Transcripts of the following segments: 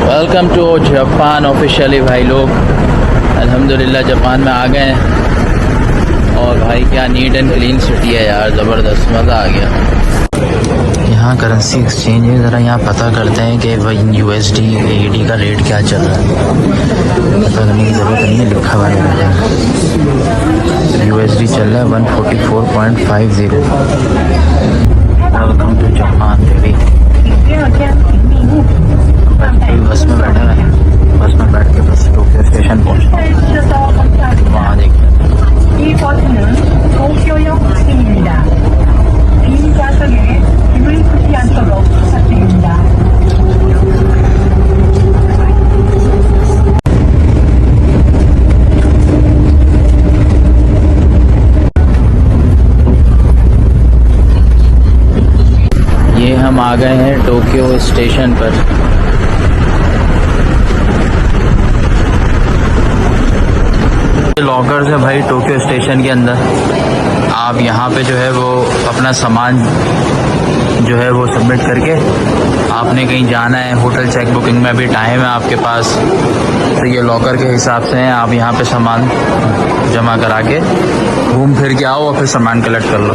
Welcome to Japan officially भाई लोग। अल्हम्दुलिल्लाह जापान में आ गए हैं और भाई क्या नीट एंड क्लीन सिटी है यार, ज़बरदस्त, मज़ा आ गया। यहाँ करेंसी एक्सचेंज है, ज़रा यहाँ पता करते हैं कि भाई USD AED का रेट क्या चल रहा है। पता करने की ज़रूरत नहीं है, लिखा हुआ है। USD चल रहा है 144.50। Welcome to Japan baby. Bus में बैठे हुए हैं, बस में बैठ के बस टोक्यो स्टेशन पहुँचे, वहाँ देखते हैं। ये हम आ गए हैं टोक्यो स्टेशन पर। लॉकर्स है भाई टोक्यो स्टेशन के अंदर। आप यहाँ पे जो है वो अपना सामान जो है वो सबमिट करके आपने कहीं जाना है, होटल चेक बुकिंग में भी टाइम है आपके पास, तो ये लॉकर के हिसाब से हैं। आप यहाँ पे सामान जमा करा के घूम फिर के आओ और फिर सामान कलेक्ट कर लो।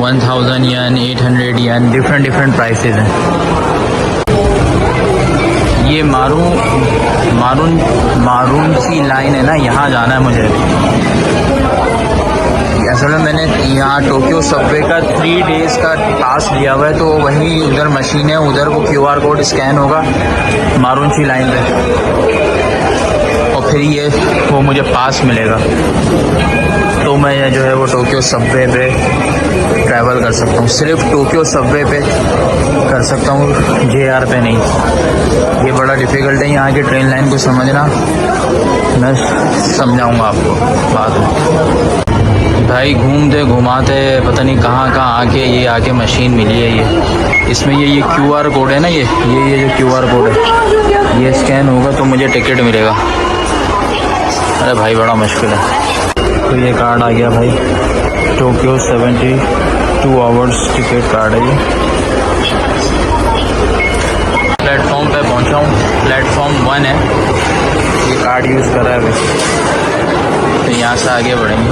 1000 येन, 800 येन, डिफरेंट प्राइसेस हैं। ये मारून सी लाइन है ना, यहाँ जाना है मुझे। असल में मैंने यहाँ टोक्यो सबवे का 3 डेज़ का पास लिया हुआ है, तो वहीं उधर मशीन है, उधर वो QR कोड स्कैन होगा मारून सी लाइन पे, और फिर ये वो मुझे पास मिलेगा, तो मैं जो है वो टोक्यो सबवे पे ट्रैवल कर सकता हूँ। सिर्फ टोक्यो सबवे पे कर सकता हूँ, JR पे नहीं। ये बड़ा डिफ़िकल्ट है यहाँ की ट्रेन लाइन को समझना, मैं समझाऊँगा आपको बाद में। भाई घूमते घुमाते पता नहीं कहाँ आके ये आके मशीन मिली है। ये इसमें ये QR कोड है ना, ये जो QR कोड है, ये स्कैन होगा तो मुझे टिकट मिलेगा। अरे भाई बड़ा मुश्किल है। तो ये कार्ड आ गया भाई, टोक्यो 72 आवर्स टिकट कार्ड है ये। प्लेटफॉर्म पे पहुंचा हूँ, प्लेटफॉर्म 1 है। ये कार्ड यूज़ कर रहा है भाई, तो यहाँ से आगे बढ़ेंगे।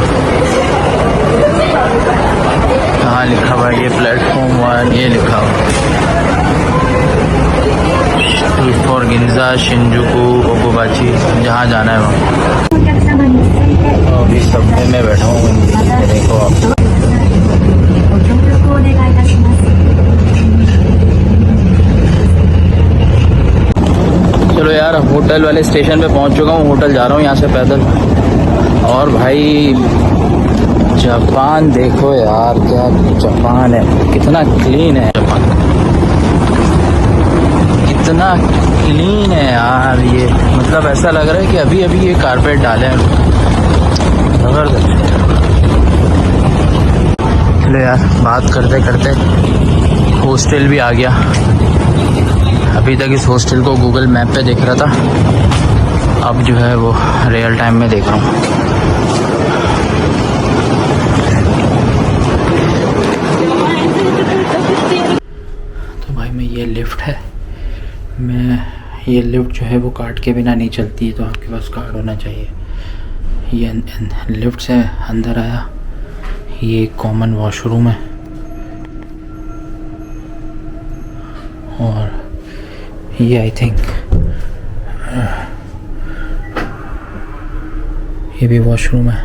कहाँ लिखा हुआ है ये प्लेटफॉर्म 1, ये लिखा हुआ फॉर गिंजा, शिंजुकू, ओकुबाची, जहाँ जाना है वहाँ। अभी सबवे में बैठा हूँ, देखो आप। चलो यार, होटल वाले स्टेशन पे पहुंच चुका हूँ, होटल जा रहा हूँ यहाँ से पैदल। और भाई जापान देखो यार, क्या जापान है, कितना क्लीन है जापान, कितना क्लीन है यार। ये मतलब ऐसा लग रहा है कि अभी अभी ये कारपेट डाले हैं, जबरदस्त। चलो यार, बात करते करते हॉस्टल भी आ गया। अभी तक इस हॉस्टल को गूगल मैप पे देख रहा था, अब जो है वो रियल टाइम में देख रहा हूँ। तो भाई मैं, ये लिफ्ट है, ये लिफ्ट जो है वो कार्ड के बिना नहीं चलती है, तो आपके पास कार्ड होना चाहिए। ये लिफ्ट से अंदर आया, ये कॉमन वॉशरूम है, और ये आई थिंक ये भी वॉशरूम है।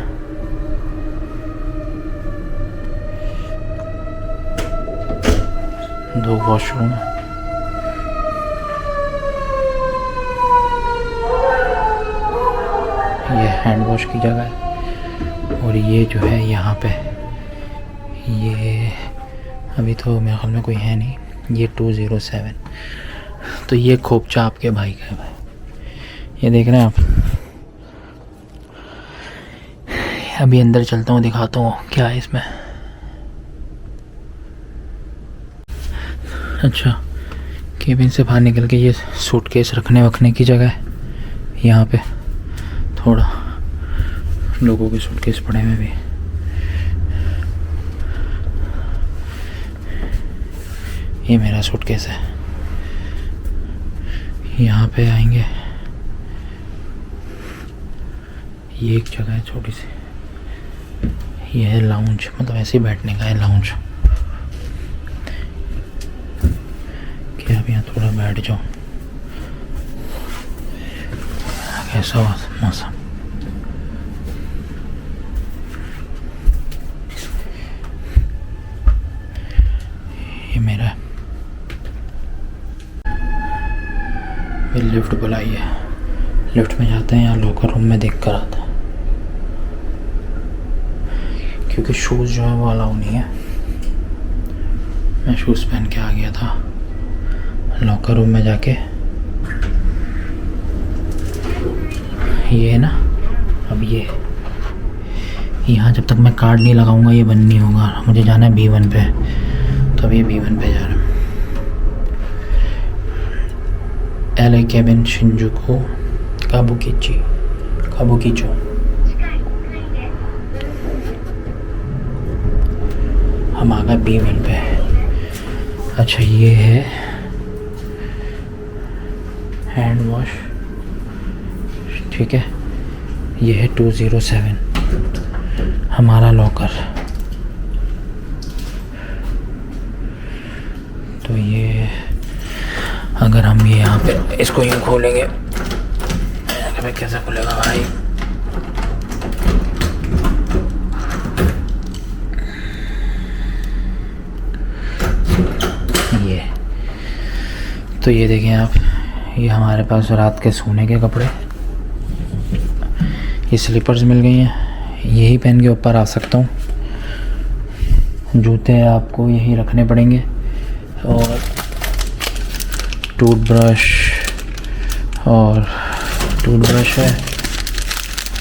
दो वॉशरूम है। ये हैंड वॉश की जगह है, और ये जो है यहाँ पे, ये अभी तो मेरे ख्याल में कोई है नहीं, ये 207। तो ये खोपचा आपके भाई का है भाई, ये देख रहे हैं आप। अभी अंदर चलता हूँ, दिखाता हूँ क्या है इसमें। अच्छा, केबिन से बाहर निकल के ये सूटकेस रखने वखने की जगह है। यहाँ पे थोड़ा लोगों के सूटकेस पड़े हुए भी। ये मेरा सूटकेस है। यहाँ पे आएंगे, ये एक जगह है छोटी सी, ये है लाउंज, मतलब ऐसे ही बैठने का है लाउंज कि आप यहाँ थोड़ा बैठ जाओ। कैसा मौसम, ये मेरा लिफ्ट बुलाई है, लिफ्ट में जाते हैं, यहाँ लॉकर रूम में देख कर आता है क्योंकि शूज़ जो है वो अलाउ नहीं है। मैं शूज़ पहन के आ गया था लॉकर रूम में जाके। ये है ना, अब ये यहाँ जब तक मैं कार्ड नहीं लगाऊंगा ये बंद नहीं होगा। मुझे जाना है B1 पे, तो अभी B1 पे जा रहा हूँ। LA cabin Shinjuku Kabukicho. हम आ गए B1 पे। अच्छा ये है हैंड वॉश, ठीक है। ये है 207 हमारा लॉकर। तो ये अगर हम ये यहाँ पे इसको यूँ खोलेंगे, अबे कैसे खुलेगा भाई? ये तो ये देखें आप, ये हमारे पास रात के सोने के कपड़े, ये स्लीपर्स मिल गई हैं, यही पहन के ऊपर आ सकता हूँ। जूते आपको यही रखने पड़ेंगे और टूथब्रश है,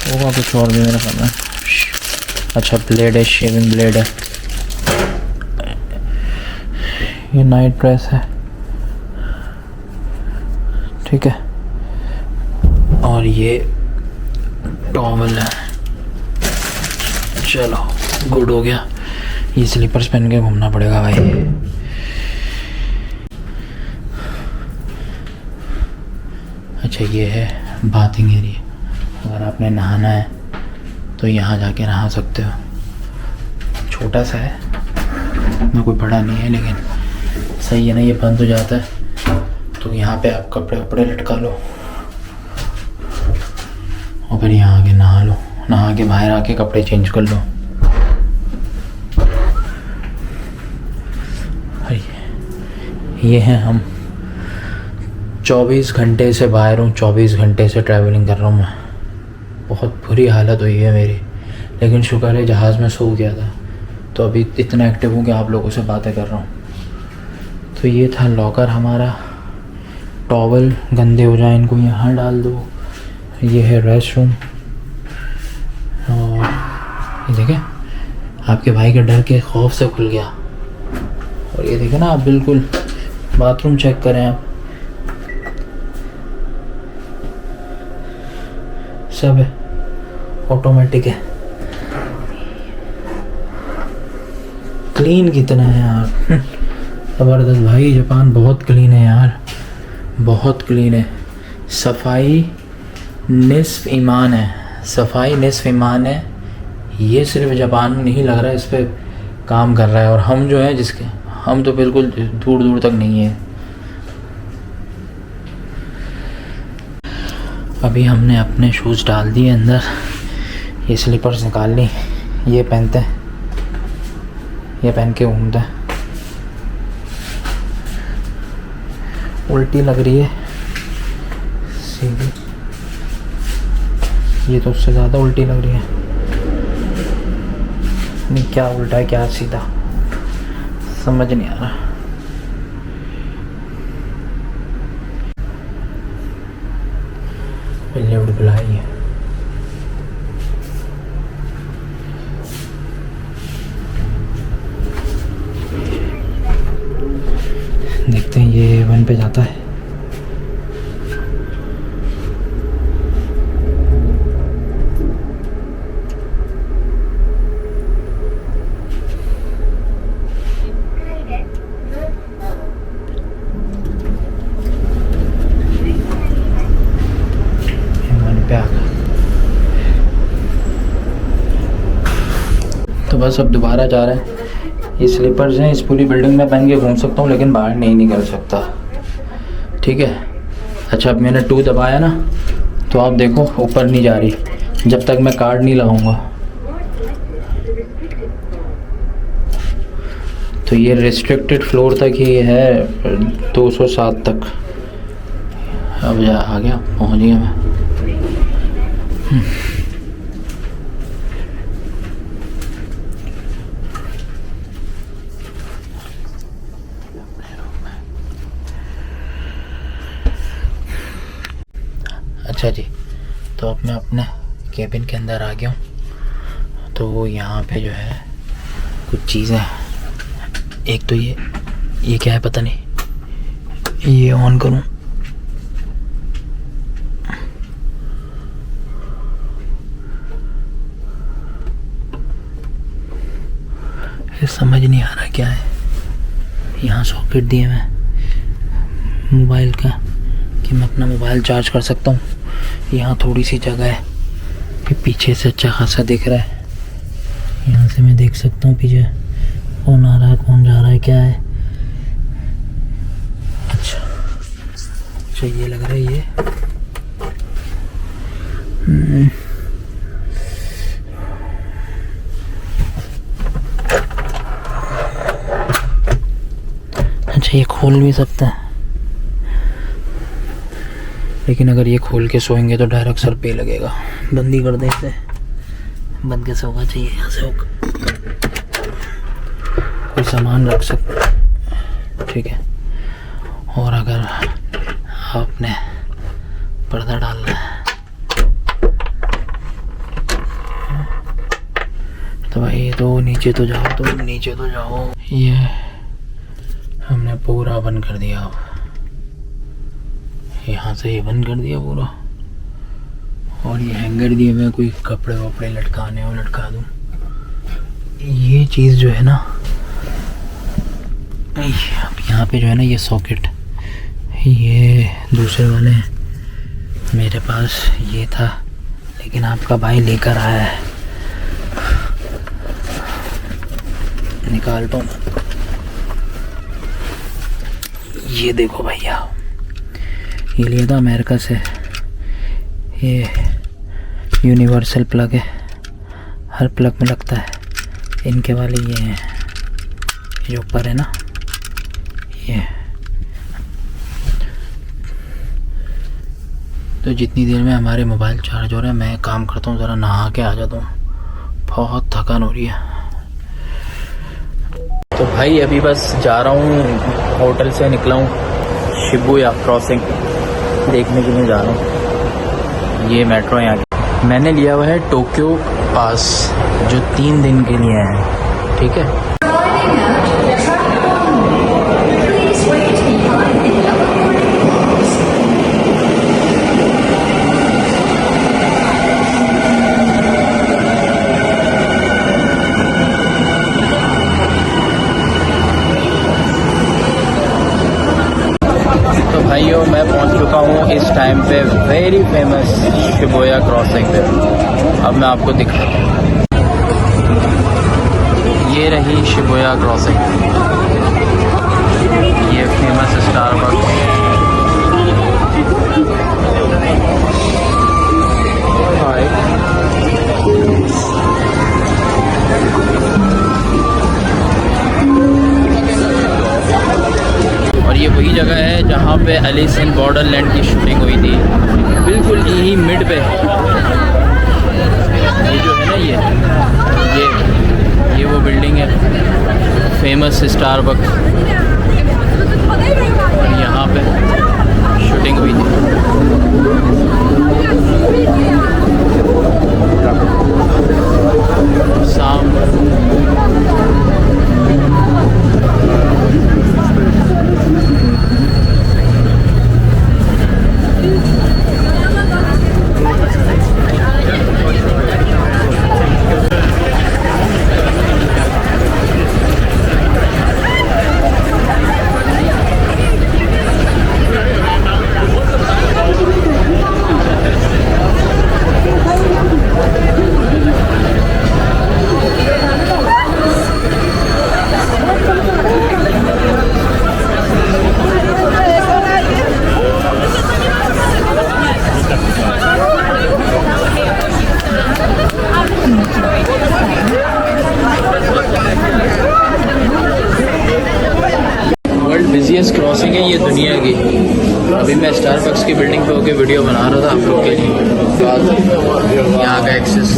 होगा कुछ और भी मेरा करना है। अच्छा ब्लेड है, शेविंग ब्लेड है, ये नाइट ड्रेस है, ठीक है। और ये टॉवल है। चलो गुड हो गया। ये स्लीपर्स पहन के घूमना पड़ेगा भाई। अच्छा ये है बाथिंग एरिया, अगर आपने नहाना है तो यहाँ जाके नहा सकते हो। छोटा सा है ना, कोई बड़ा नहीं है, लेकिन सही है ना। ये बंद हो जाता है तो यहाँ पे आप कपड़े वपड़े लटका लो और फिर यहाँ आके नहा लो, नहा के बाहर आके कपड़े चेंज कर लो। ये हैं हम। 24 घंटे से बाहर हूँ, 24 घंटे से ट्रैवलिंग कर रहा हूँ मैं। बहुत बुरी हालत हुई है मेरी, लेकिन शुक्र है जहाज़ में सो गया था, तो अभी इतना एक्टिव हूँ कि आप लोगों से बातें कर रहा हूँ। तो ये था लॉकर हमारा। टॉवल गंदे हो जाए इनको यहाँ डाल दो। ये है रेस्ट रूम। और ये देखें, आपके भाई के डर के खौफ से खुल गया। और ये देखें ना आप, बिल्कुल बाथरूम चेक करें आप, सब है ऑटोमेटिक है। क्लीन कितना है यार, ज़बरदस्त भाई। जापान बहुत क्लीन है यार, बहुत क्लीन है। सफाई निस्फ ईमान है, सफाई निस्फ ईमान है। ये सिर्फ जापान में नहीं लग रहा है, इस पर काम कर रहा है। और हम जो है जिसके, हम तो बिल्कुल दूर दूर तक नहीं है। अभी हमने अपने शूज़ डाल दिए अंदर, ये स्लीपर्स निकाल ली, ये पहनते हैं, ये पहन के घूमते हैं। उल्टी लग रही है सीधी, ये तो उससे ज़्यादा उल्टी लग रही है। नहीं क्या उल्टा है क्या सीधा, समझ नहीं आ रहा। लिफ्ट बुलाई है, देखते हैं ये 1 पे जाता है। तो बस अब दोबारा जा रहे हैं। ये स्लीपर्स हैं, इस पूरी बिल्डिंग में पहन के घूम सकता हूँ लेकिन बाहर नहीं निकल सकता, ठीक है। अच्छा, अब मैंने 2 दबाया ना, तो आप देखो ऊपर नहीं जा रही जब तक मैं कार्ड नहीं लगाऊंगा। तो ये रिस्ट्रिक्टेड फ्लोर तक ही है, 207 तक। अब आ गया, पहुँच गया मैं। अच्छा जी, तो अब मैं अपने केबिन के अंदर आ गया हूँ। तो यहाँ पे जो है कुछ चीज़ें, एक तो ये क्या है पता नहीं, ये ऑन करूँ, ये समझ नहीं आ रहा क्या है। यहाँ सॉकेट दिए मैं मोबाइल का कि मैं अपना मोबाइल चार्ज कर सकता हूँ। यहाँ थोड़ी सी जगह है, फिर पीछे से अच्छा खासा दिख रहा है, यहाँ से मैं देख सकता हूँ पीछे कौन आ रहा है कौन जा रहा है क्या है। अच्छा ये लग रहा है ये अच्छा, ये खोल भी सकता है, लेकिन अगर ये खोल के सोएंगे तो डायरेक्ट सर पे लगेगा। बंद ही कर दे इसे, बंद कैसे होगा, चाहिए यहाँ से होगा, कोई सामान रख सकते, ठीक है। और अगर आपने पर्दा डालना है तो भाई तो नीचे तो जाओ, तो नीचे तो जाओ। ये हमने पूरा बंद कर दिया, अब यहाँ से ये बंद कर दिया पूरा। और ये हैंगर दिए हुए, कोई कपड़े वपड़े लटकाने हो लटका दूँ। ये चीज़ जो है ना, अब यहाँ पे जो है ना ये सॉकेट, ये दूसरे वाले मेरे पास ये था लेकिन आपका भाई लेकर आया है, निकालता हूँ। ये देखो भैया, ये लिया था अमेरिका से, ये यूनिवर्सल प्लग है, हर प्लग में लगता है। इनके वाले ये हैं, ये जो ऊपर है ना ये। तो जितनी देर में हमारे मोबाइल चार्ज हो रहे हैं, मैं काम करता हूँ, ज़रा नहा के आ जाता हूँ, बहुत थकान हो रही है। तो भाई अभी बस जा रहा हूँ, होटल से निकला हूँ, शिबुया क्रॉसिंग देखने के लिए जा रहा हूँ। ये मेट्रो यहाँ की मैंने लिया हुआ है, टोक्यो पास, जो 3 दिन के लिए है, ठीक है। भाइयों मैं पहुंच चुका हूं इस टाइम पे वेरी फेमस शिबुया क्रॉसिंग पे। अब मैं आपको दिखाता हूँ, ये रही शिबुया क्रॉसिंग, ये फेमस स्टारबक्स। और ये वही जगह है जहाँ पे एलिस इन बॉर्डरलैंड की शूटिंग हुई थी, बिल्कुल यही मिड पे। ये जो है ना ये वो बिल्डिंग है, फेमस स्टारबक्स, और यहाँ पे शूटिंग हुई थी। अभी मैं स्टारबक्स की बिल्डिंग पे होके वीडियो बना रहा था आप लोग के लिए। यहाँ का एक्सेस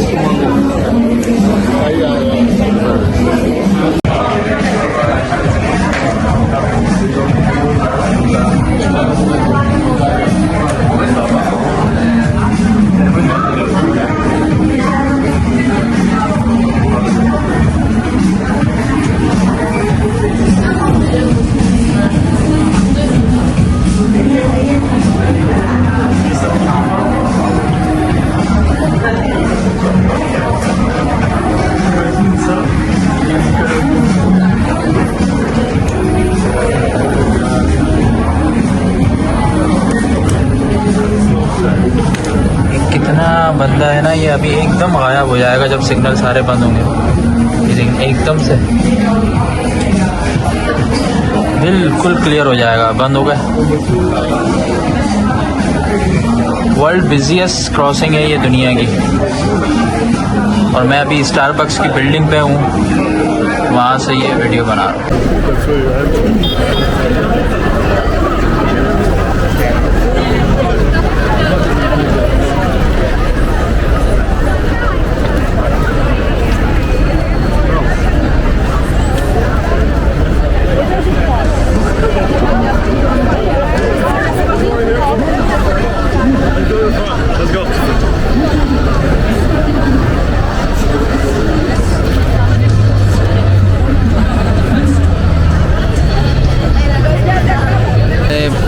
बंदा है ना, ये अभी एकदम गायब हो जाएगा जब सिग्नल सारे बंद होंगे। ये देखिए एकदम से बिल्कुल क्लियर हो जाएगा, बंद हो गए। वर्ल्ड बिजिएस्ट क्रॉसिंग है ये दुनिया की। और मैं अभी स्टारबक्स की बिल्डिंग पे हूँ, वहाँ से ये वीडियो बना रहा हूँ।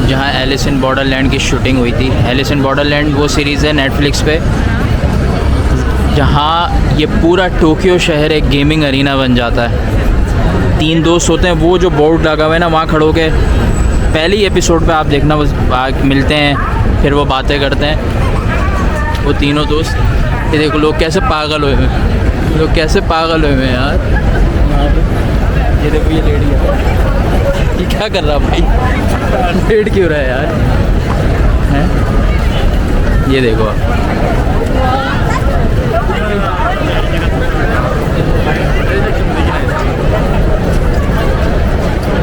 जहाँ एलिस इन बॉर्डरलैंड की शूटिंग हुई थी। एलिस इन बॉर्डरलैंड वो सीरीज़ है नेटफ्लिक्स पे, जहाँ ये पूरा टोक्यो शहर एक गेमिंग अरीना बन जाता है। 3 दोस्त होते हैं, वो जो बोर्ड लगा हुआ है ना, वहाँ खड़ो के पहले ही एपिसोड पे आप देखना, वो मिलते हैं, फिर वो बातें करते हैं, वो तीनों दोस्त। ये देखो लोग कैसे पागल हुए हैं, लोग कैसे पागल हुए हैं यार। ये देखो ये लेडी है, ये क्या कर रहा भाई, लेट क्यों रहा है यार, हैं? ये देखो आप,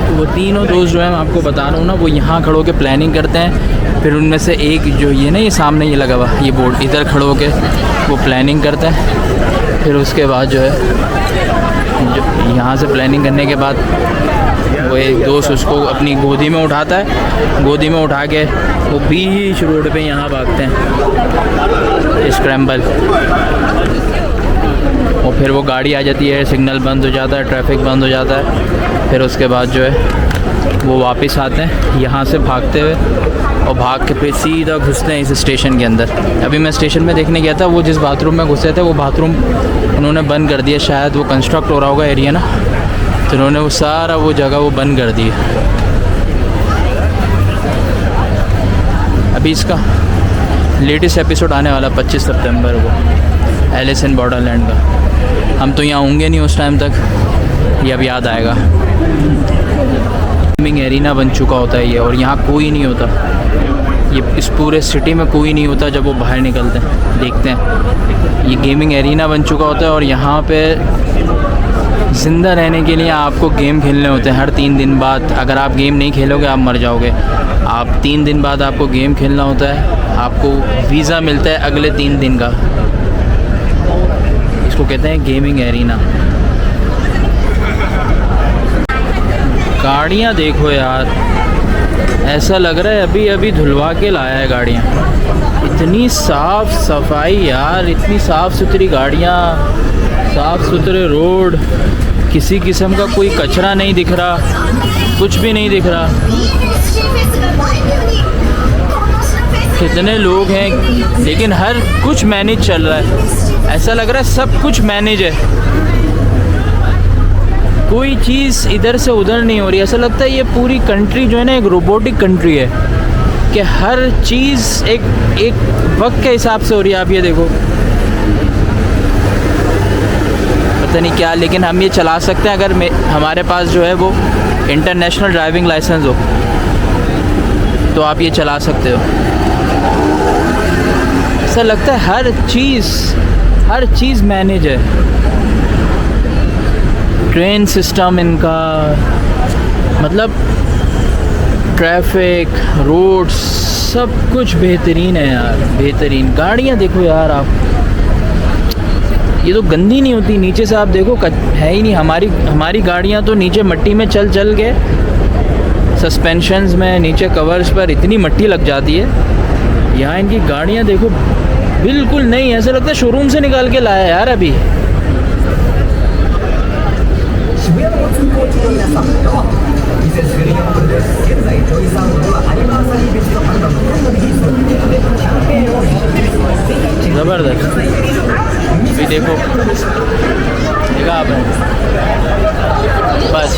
तो वो तीनों दोस्त जो है मैं आपको बता रहा हूँ ना, वो यहाँ खड़ो के प्लानिंग करते हैं। फिर उनमें से एक जो ये ना, ये सामने ये लगा हुआ ये बोर्ड, इधर खड़ो के वो प्लानिंग करते हैं। फिर उसके बाद जो है, जो यहाँ से प्लानिंग करने के बाद वो एक दोस्त उसको अपनी गोदी में उठाता है, गोदी में उठा के वो बीच रोड पे यहाँ भागते हैं स्क्रैम्बल। और फिर वो गाड़ी आ जाती है, सिग्नल बंद हो जाता है, ट्रैफिक बंद हो जाता है। फिर उसके बाद जो है वो वापस आते हैं यहाँ से भागते हुए, और भाग के फिर सीधा घुसते हैं इस स्टेशन के अंदर। अभी मैं स्टेशन में देखने गया था, वो जिस बाथरूम में घुसे थे वो बाथरूम उन्होंने बंद कर दिया, शायद वो कंस्ट्रक्ट हो रहा होगा एरिया ना, तो उन्होंने वो सारा वो जगह वो बंद कर दी। अभी इसका लेटेस्ट एपिसोड आने वाला 25 सितंबर को, एलिस इन बॉर्डरलैंड का। हम तो यहाँ होंगे नहीं उस टाइम तक, ये अब याद आएगा। गेमिंग एरिना बन चुका होता है ये, और यहाँ कोई नहीं होता, ये इस पूरे सिटी में कोई नहीं होता। जब वो बाहर निकलते हैं देखते हैं, ये गेमिंग एरिना बन चुका होता है। और यहाँ पे ज़िंदा रहने के लिए आपको गेम खेलने होते हैं हर 3 दिन बाद। अगर आप गेम नहीं खेलोगे आप मर जाओगे। आप 3 दिन बाद आपको गेम खेलना होता है, आपको वीज़ा मिलता है अगले 3 दिन का। इसको कहते हैं गेमिंग एरिना। गाड़ियाँ देखो यार, ऐसा लग रहा है अभी अभी धुलवा के लाया है गाड़ियाँ। इतनी साफ़ सफाई यार, इतनी साफ़ सुथरी गाड़ियाँ, साफ़ सुथरे रोड, किसी किस्म का कोई कचरा नहीं दिख रहा, कुछ भी नहीं दिख रहा। कितने लोग हैं, लेकिन हर कुछ मैनेज चल रहा है। ऐसा लग रहा है सब कुछ मैनेज है, कोई चीज़ इधर से उधर नहीं हो रही। ऐसा लगता है ये पूरी कंट्री जो है ना, एक रोबोटिक कंट्री है, कि हर चीज़ एक वक्त के हिसाब से हो रही है। आप ये देखो, पता नहीं क्या, लेकिन हम ये चला सकते हैं अगर हमारे पास जो है वो इंटरनेशनल ड्राइविंग लाइसेंस हो, तो आप ये चला सकते हो। ऐसा लगता है हर चीज़ मैनेज है। ट्रेन सिस्टम इनका, मतलब ट्रैफिक, रोड्स, सब कुछ बेहतरीन है यार, बेहतरीन। गाड़ियाँ देखो यार आप, ये तो गंदी नहीं होती, नीचे से आप देखो है ही नहीं। हमारी गाड़ियाँ तो नीचे मट्टी में चल चल के, सस्पेंशंस में, नीचे कवर्स पर इतनी मट्टी लग जाती है। यहाँ इनकी गाड़ियाँ देखो बिल्कुल नहीं, ऐसा लगता है शोरूम से निकाल के लाया यार अभी। ज़बरदस्त। अभी देखो, देखा आपने, बस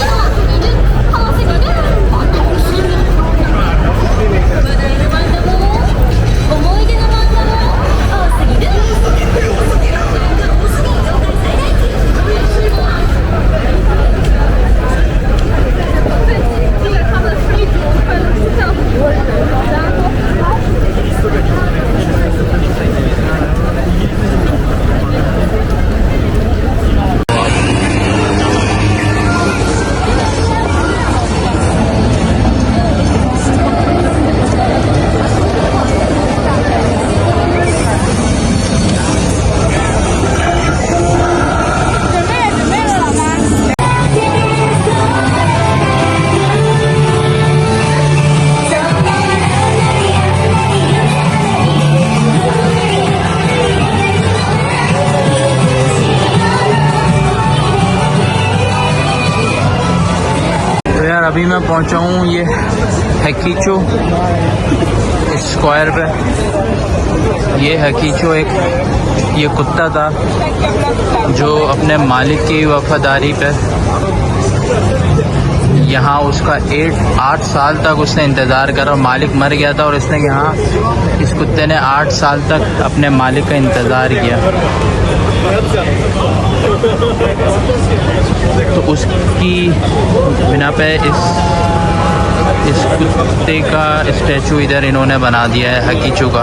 अभी मैं पहुंचा हूँ ये हैकीचो स्क्वायर पे। ये हैकीचो एक ये कुत्ता था जो अपने मालिक की वफादारी पे यहाँ उसका 8 साल तक उसने इंतज़ार करा। मालिक मर गया था और इसने यहाँ इस कुत्ते ने 8 साल तक अपने मालिक का इंतज़ार किया। तो उसकी बिना पे इस कुत्ते का स्टैचू इधर इन्होंने बना दिया है हैकीचो का।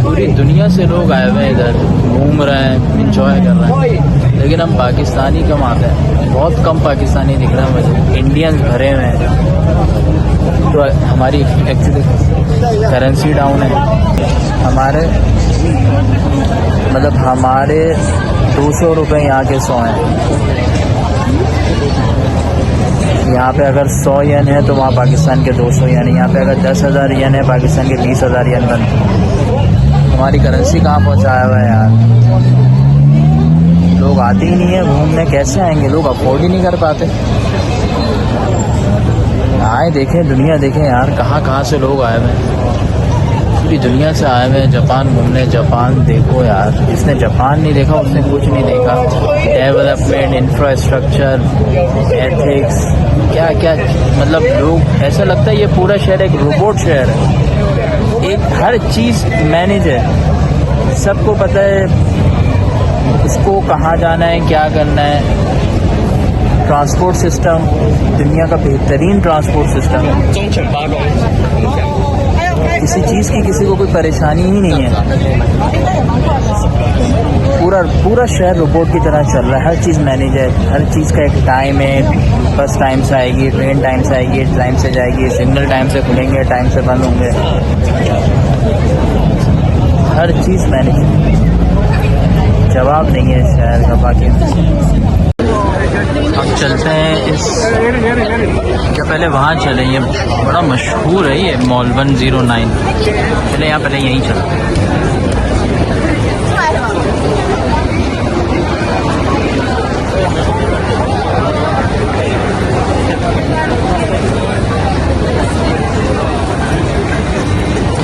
पूरी दुनिया से लोग आए हुए हैं इधर, घूम रहे हैं, इंजॉय कर रहे हैं। लेकिन हम पाकिस्तानी कम आते हैं, बहुत कम पाकिस्तानी दिख रहे हैं मुझे। इंडियंस भरे हुए हैं। तो हमारी एक्चुअली करेंसी डाउन है। हमारे 200 रुपये यहाँ के 100 हैं। यहाँ पे अगर 100 येन है तो वहाँ पाकिस्तान के 200 येन है। यहाँ पे अगर 10,000 येन है, पाकिस्तान के 20,000 येन बनते। हमारी करेंसी कहाँ पहुँचाया हुआ है यार। लोग आते ही नहीं है घूमने, कैसे आएंगे लोग, अफोर्ड ही नहीं कर पाते। आए देखें, दुनिया देखें यार, कहाँ कहाँ से लोग आए हुए हैं। पूरी दुनिया से आए हुए हैं जापान घूमने। जापान देखो यार, जिसने जापान नहीं देखा उसने कुछ नहीं देखा। डेवलपमेंट, इंफ्रास्ट्रक्चर, एथिक्स, क्या क्या, मतलब लोग, ऐसा लगता है ये पूरा शहर एक रोबोट शहर है। एक हर चीज़ मैनेज है, सबको पता है उसको कहाँ जाना है, क्या करना है। ट्रांसपोर्ट सिस्टम दुनिया का बेहतरीन ट्रांसपोर्ट सिस्टम है। किसी चीज़ की किसी को कोई परेशानी ही नहीं है। पूरा शहर रोबोट की तरह चल रहा है। हर चीज़ मैनेज है, हर चीज़ का एक टाइम है। बस टाइम से आएगी, ट्रेन टाइम से आएगी, टाइम से जाएगी, सिग्नल टाइम से खुलेंगे, टाइम से बंद होंगे। हर चीज़ मैनेज है। जवाब नहीं है शहर का बाकी। अब चलते हैं क्या पहले वहाँ चले, ये बड़ा मशहूर है ये मॉल 109। चले यहाँ पहले यहीं चलते हैं।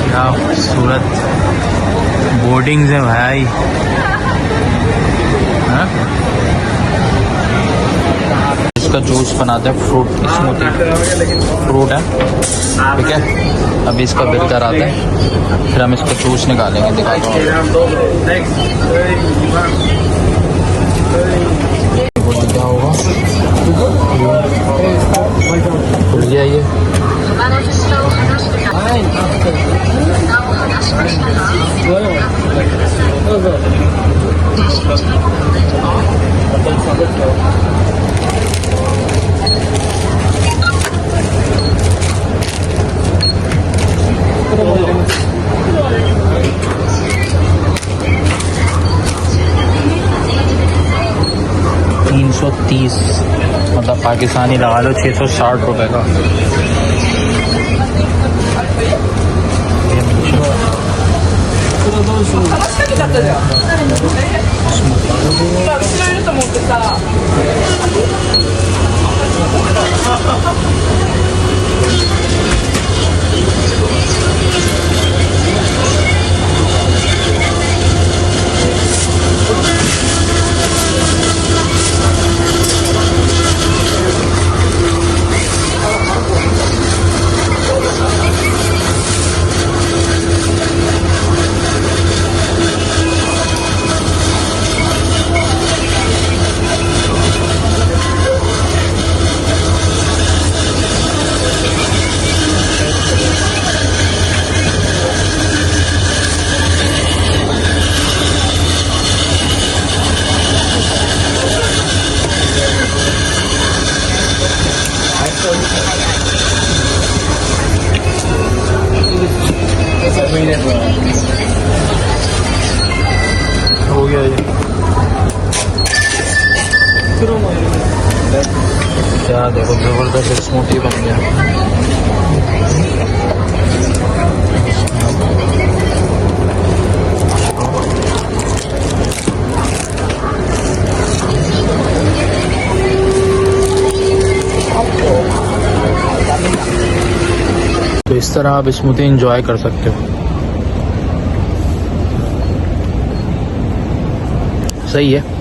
क्या खूबसूरत बोर्डिंग्स है भाई। हाँ, इसका जूस बनाते हैं, फ्रूट स्मूथी, फ्रूट है, ठीक है। अभी इसका बिल कराते हैं, फिर हम इसका जूस निकालेंगे, दिखाता हूँ क्या होगा। खुल गया ये। $330 मतलब पाकिस्तानी लगा लो 660 रुपये का। हो गया ये क्या देखो जबरदस्त स्मूथी बन गया। तो इस तरह आप स्मूथी एंजॉय कर सकते हो। सही है।